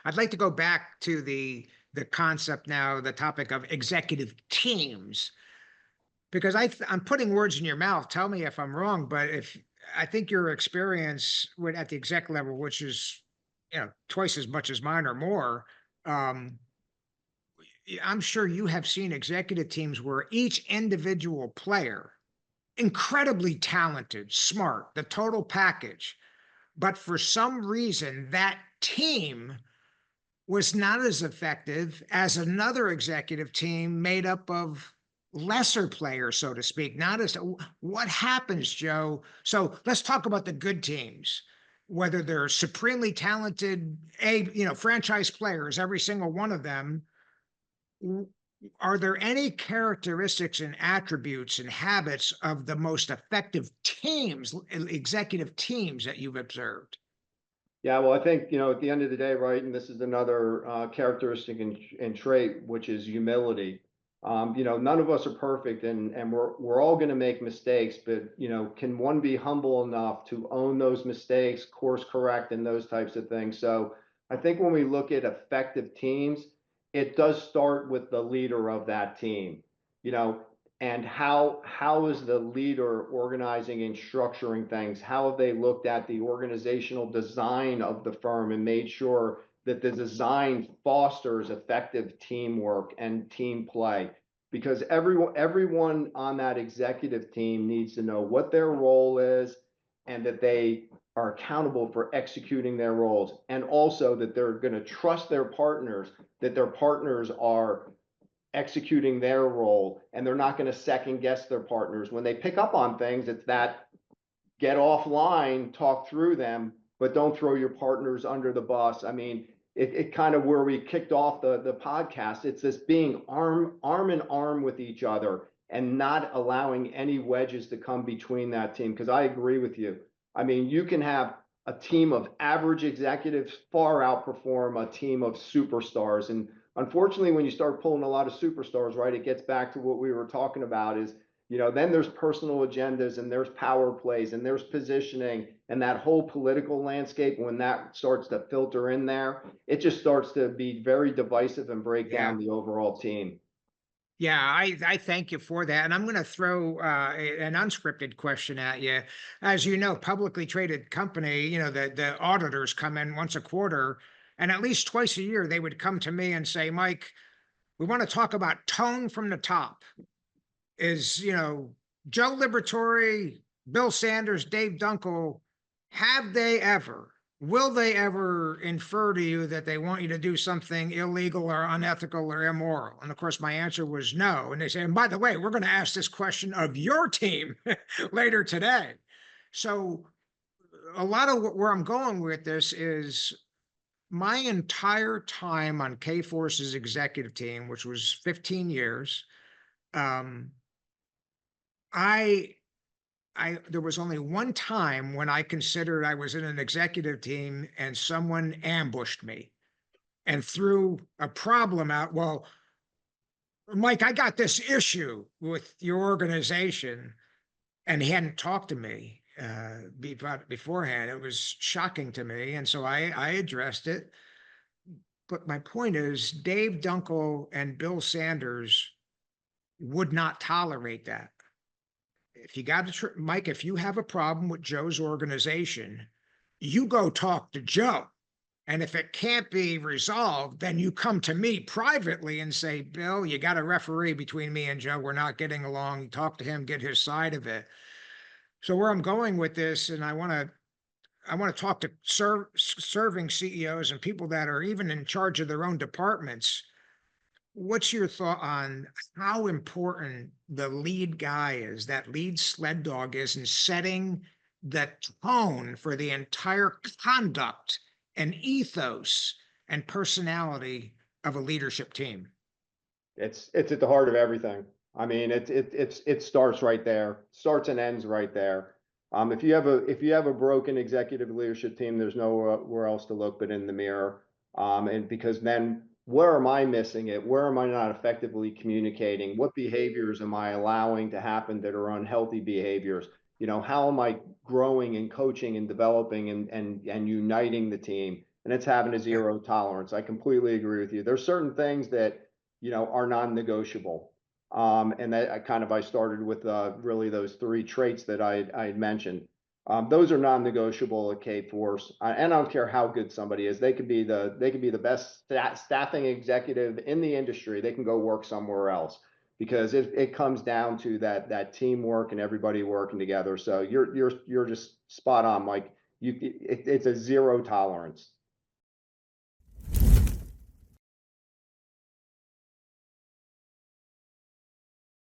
I'd like to go back to the concept now, the topic of executive teams, because I'm putting words in your mouth. Tell me if I'm wrong, but if I think your experience with at the exec level, which is twice as much as mine or more, um, I'm sure you have seen executive teams where each individual player, incredibly talented, smart, the total package, but for some reason that team was not as effective as another executive team made up of lesser players, so to speak. Not as what happens, Joe. So let's talk about the good teams, whether they're supremely talented, franchise players, every single one of them. Are there any characteristics and attributes and habits of the most effective teams, executive teams that you've observed? Yeah, well, I think, at the end of the day, right, and this is another characteristic and trait, which is humility. None of us are perfect, and we're all going to make mistakes, but can one be humble enough to own those mistakes, course correct, and those types of things? So I think when we look at effective teams, it does start with the leader of that team. You know, and how is the leader organizing and structuring things? How have they looked at the organizational design of the firm and made sure that the design fosters effective teamwork and team play? Because everyone on that executive team needs to know what their role is and that they are accountable for executing their roles, and also that they're going to trust their partners, that their partners are executing their role, and they're not going to second guess their partners when they pick up on things. It's that get offline, talk through them, but don't throw your partners under the bus. I mean, it kind of where we kicked off the podcast. It's this being arm in arm with each other and not allowing any wedges to come between that team. Because I agree with you. I mean, you can have a team of average executives far outperform a team of superstars. And unfortunately, when you start pulling a lot of superstars, right, it gets back to what we were talking about is, then there's personal agendas and there's power plays and there's positioning, and that whole political landscape, when that starts to filter in there, it just starts to be very divisive and break Yeah. down the overall team. Yeah, I thank you for that. And I'm going to throw an unscripted question at you. As you know, publicly traded company, the auditors come in once a quarter, and at least twice a year, they would come to me and say, Mike, we want to talk about tone from the top. Is, Joe Liberatore, Bill Sanders, Dave Dunkel, have they ever, will they ever infer to you that they want you to do something illegal or unethical or immoral? And of course, my answer was no. And they say, and by the way, we're going to ask this question of your team later today. So, a lot of where I'm going with this is my entire time on K Force's executive team, which was 15 years. Um, I there was only one time when I considered I was in an executive team and someone ambushed me and threw a problem out. Well, Mike, I got this issue with your organization, and he hadn't talked to me beforehand. It was shocking to me, and so I addressed it. But my point is, Dave Dunkel and Bill Sanders would not tolerate that. If you got to, Mike, if you have a problem with Joe's organization, you go talk to Joe. And if it can't be resolved, then you come to me privately and say, Bill, you got a referee between me and Joe. We're not getting along. Talk to him, get his side of it. So where I'm going with this, and I want to talk to serving CEOs and people that are even in charge of their own departments. What's your thought on how important the lead guy is, that lead sled dog is in setting the tone for the entire conduct and ethos and personality of a leadership team? It's at the heart of everything. I mean, it starts right there, starts and ends right there. If you have a broken executive leadership team, there's nowhere else to look but in the mirror. And because then where am I missing it? Where am I not effectively communicating? What behaviors am I allowing to happen that are unhealthy behaviors? How am I growing and coaching and developing and uniting the team? and it's having a zero tolerance. I completely agree with you. There's certain things that, you know, are non-negotiable. And that I started with really those three traits that I had mentioned. Those are non-negotiable at Kforce, and I don't care how good somebody is. They could be the best staffing executive in the industry. They can go work somewhere else because it comes down to that teamwork and everybody working together. So you're just spot on, Mike. It's a zero tolerance.